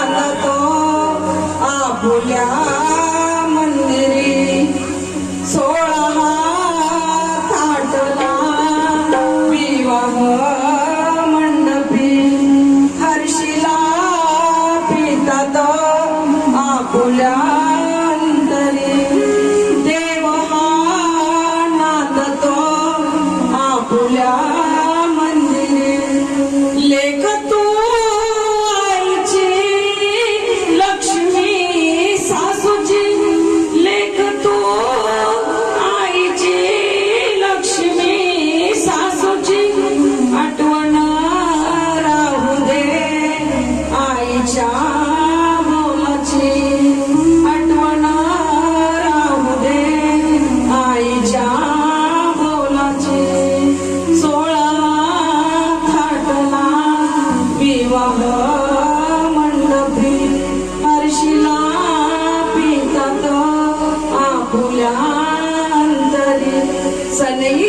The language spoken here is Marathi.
नांदतो आपुल्या मंदिरी 16 थाटला विवाह मंडपी हर्षीला पितात आपुल्या अंतरी देव हा नांदतो आपुल्या मंदिरी लेख तू आईची लक्ष्मी सासूची लेख तू आईची लक्ष्मी सासूची आठवण राहू दे आईच्या बोलाची आठवण राहू दे आईच्या बोलाची 16 थाटला विवाह मंडपी हर्षीला पितात आपुल्या अंतरी सनई